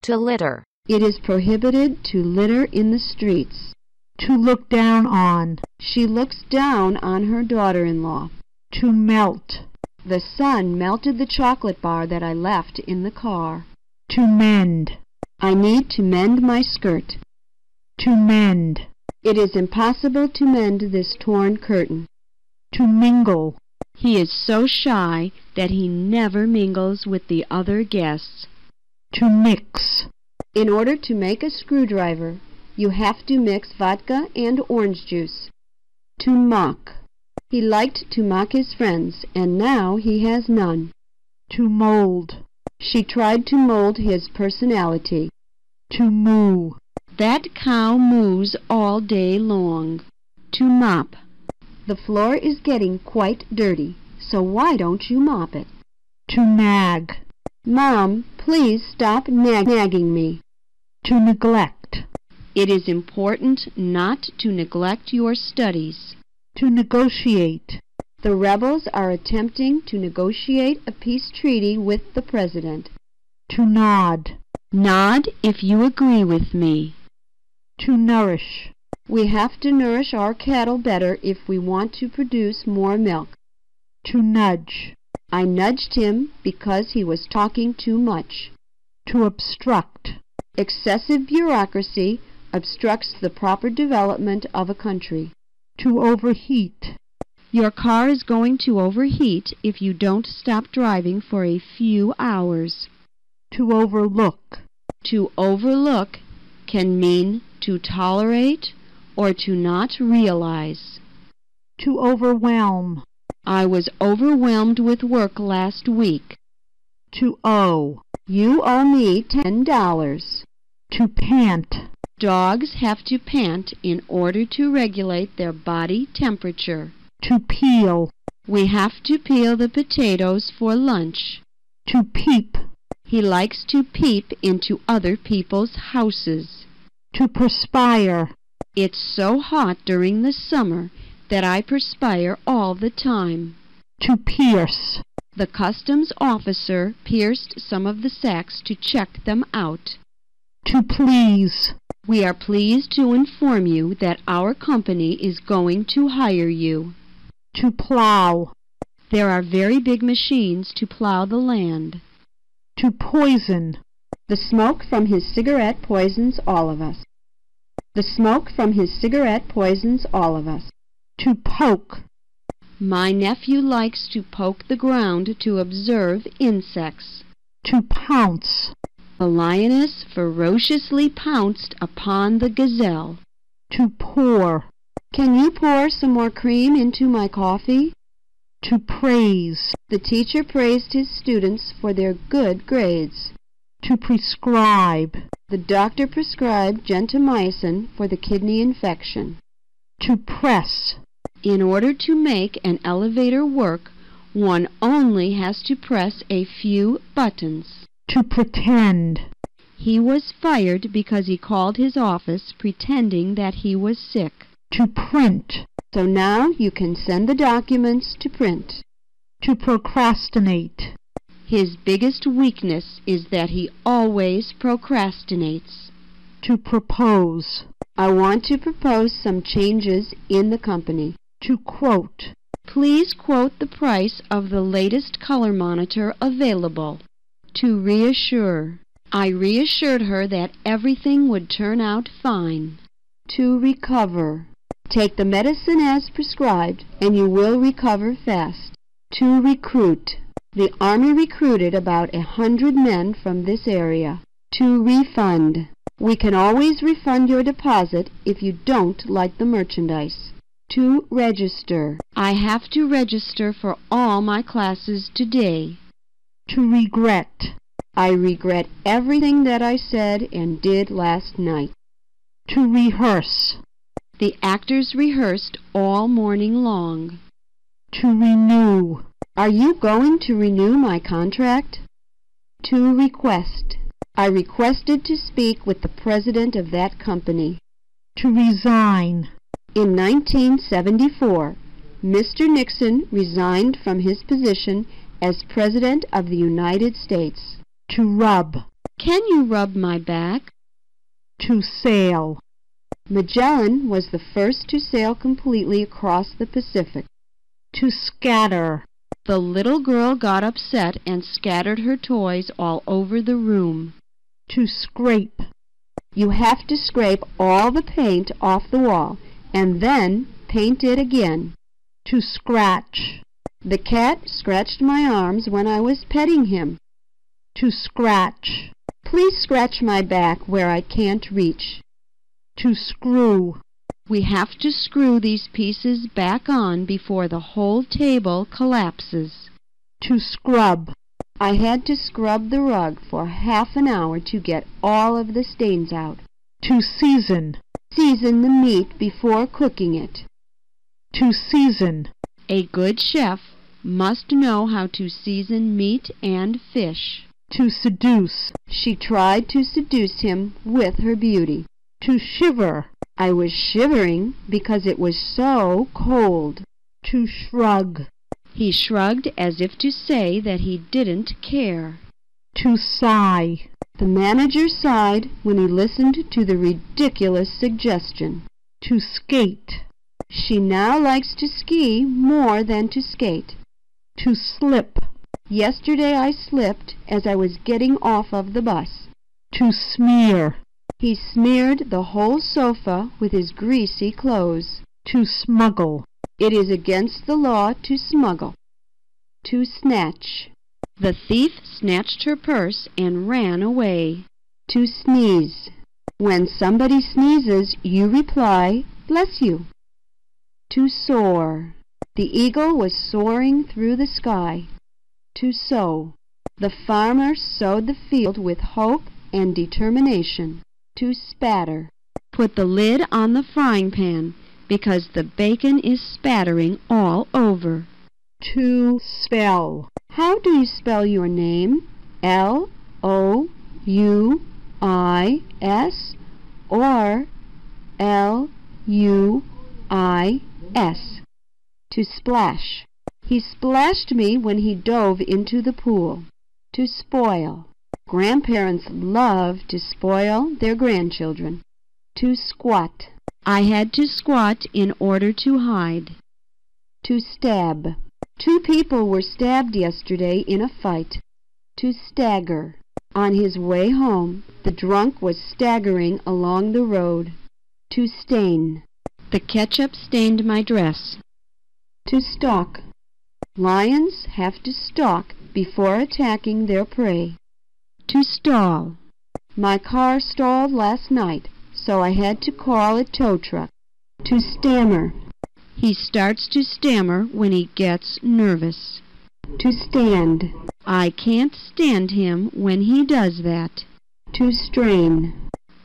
To litter. It is prohibited to litter in the streets. To look down on. She looks down on her daughter-in-law. To melt. The sun melted the chocolate bar that I left in the car. To mend. I need to mend my skirt. To mend. It is impossible to mend this torn curtain. To mingle. He is so shy that he never mingles with the other guests. To mix. In order to make a screwdriver, you have to mix vodka and orange juice. To mock. He liked to mock his friends, and now he has none. To mold. She tried to mold his personality. To moo. That cow moos all day long. To mop. The floor is getting quite dirty, so why don't you mop it? To nag. Mom, please stop nagging me. To neglect. It is important not to neglect your studies. To negotiate. The rebels are attempting to negotiate a peace treaty with the president. To nod. Nod if you agree with me. To nourish. We have to nourish our cattle better if we want to produce more milk. To nudge. I nudged him because he was talking too much. To obstruct. Excessive bureaucracy obstructs the proper development of a country. To overheat. Your car is going to overheat if you don't stop driving for a few hours. To overlook. To overlook can mean to tolerate or to not realize. To overwhelm. I was overwhelmed with work last week. To owe. You owe me $10. To pant. Dogs have to pant in order to regulate their body temperature. To peel. We have to peel the potatoes for lunch. To peep. He likes to peep into other people's houses. To perspire. It's so hot during the summer that I perspire all the time. To pierce. The customs officer pierced some of the sacks to check them out. To please. We are pleased to inform you that our company is going to hire you. To plow. There are very big machines to plow the land. To poison. The smoke from his cigarette poisons all of us. The smoke from his cigarette poisons all of us. To poke. My nephew likes to poke the ground to observe insects. To pounce. The lioness ferociously pounced upon the gazelle. To pour. Can you pour some more cream into my coffee? To praise. The teacher praised his students for their good grades. To prescribe. The doctor prescribed gentamicin for the kidney infection. To press. In order to make an elevator work, one only has to press a few buttons. To pretend. He was fired because he called his office pretending that he was sick. To print. So now you can send the documents to print. To procrastinate. His biggest weakness is that he always procrastinates. To propose. I want to propose some changes in the company. To quote. Please quote the price of the latest color monitor available. To reassure. I reassured her that everything would turn out fine. To recover. Take the medicine as prescribed, and you will recover fast. To recruit. The Army recruited about 100 men from this area. To refund. We can always refund your deposit if you don't like the merchandise. To register. I have to register for all my classes today. To regret. I regret everything that I said and did last night. To rehearse. The actors rehearsed all morning long. To renew. Are you going to renew my contract? To request. I requested to speak with the president of that company. To resign. In 1974, Mr. Nixon resigned from his position as President of the United States. To rub. Can you rub my back? To sail. Magellan was the first to sail completely across the Pacific. To scatter. The little girl got upset and scattered her toys all over the room. To scrape. You have to scrape all the paint off the wall and then paint it again. To scratch. The cat scratched my arms when I was petting him. To scratch. Please scratch my back where I can't reach. To screw. We have to screw these pieces back on before the whole table collapses. To scrub. I had to scrub the rug for half an hour to get all of the stains out. To season. Season the meat before cooking it. To season. A good chef must know how to season meat and fish. To seduce. She tried to seduce him with her beauty. To shiver. I was shivering because it was so cold. To shrug. He shrugged as if to say that he didn't care. To sigh. The manager sighed when he listened to the ridiculous suggestion. To skate. She now likes to ski more than to skate. To slip. Yesterday I slipped as I was getting off of the bus. To smear. He smeared the whole sofa with his greasy clothes. To smuggle. It is against the law to smuggle. To snatch. The thief snatched her purse and ran away. To sneeze. When somebody sneezes, you reply, "Bless you." To soar. The eagle was soaring through the sky. To sow. The farmer sowed the field with hope and determination. To spatter. Put the lid on the frying pan because the bacon is spattering all over. To spell. How do you spell your name? L-O-U-I-S or L-U-I-S? To splash. He splashed me when he dove into the pool. To spoil. Grandparents love to spoil their grandchildren. To squat. I had to squat in order to hide. To stab. 2 people were stabbed yesterday in a fight. To stagger. On his way home, the drunk was staggering along the road. To stain. The ketchup stained my dress. To stalk. Lions have to stalk before attacking their prey. To stall. My car stalled last night, so I had to call a tow truck. To stammer. He starts to stammer when he gets nervous. To stand. I can't stand him when he does that. To strain.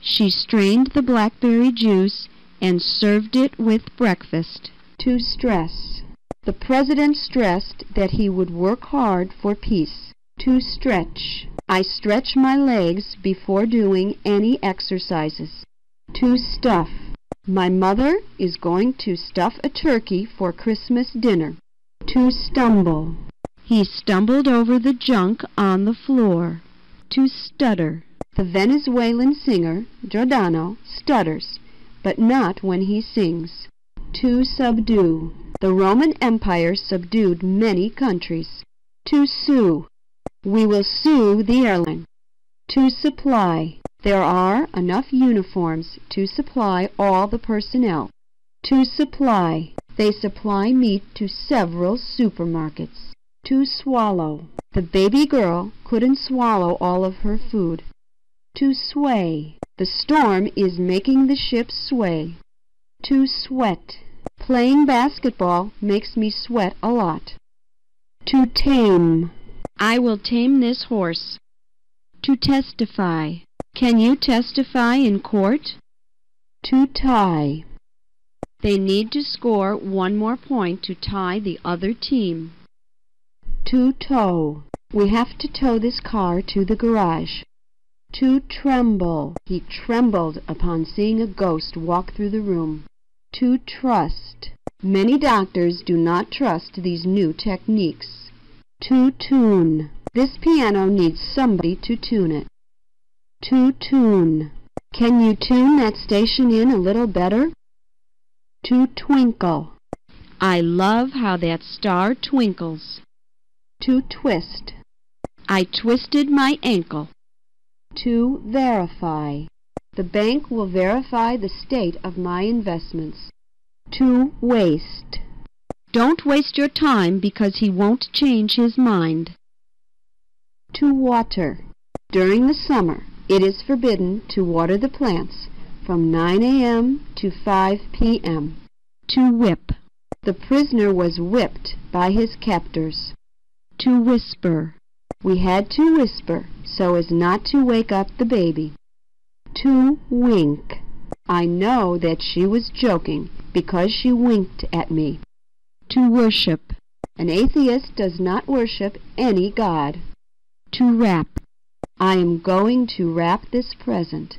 She strained the blackberry juice and served it with breakfast. To stress. The president stressed that he would work hard for peace. To stretch. I stretch my legs before doing any exercises. To stuff. My mother is going to stuff a turkey for Christmas dinner. To stumble. He stumbled over the junk on the floor. To stutter. The Venezuelan singer, Giordano, stutters, but not when he sings. To subdue. The Roman Empire subdued many countries. To sue. We will sue the airline. To supply. There are enough uniforms to supply all the personnel. To supply. They supply meat to several supermarkets. To swallow. The baby girl couldn't swallow all of her food. To sway. The storm is making the ship sway. To sweat. Playing basketball makes me sweat a lot. To tame. I will tame this horse. To testify. Can you testify in court? To tie. They need to score 1 more point to tie the other team. To tow. We have to tow this car to the garage. To tremble. He trembled upon seeing a ghost walk through the room. To trust. Many doctors do not trust these new techniques. To tune. This piano needs somebody to tune it. To tune. Can you tune that station in a little better? To twinkle. I love how that star twinkles. To twist. I twisted my ankle. To verify. The bank will verify the state of my investments. To waste. Don't waste your time because he won't change his mind. To water. During the summer, it is forbidden to water the plants from 9 a.m. to 5 p.m. To whip. The prisoner was whipped by his captors. To whisper. We had to whisper so as not to wake up the baby. To wink. I know that she was joking because she winked at me. To worship. An atheist does not worship any god. To wrap. I am going to wrap this present.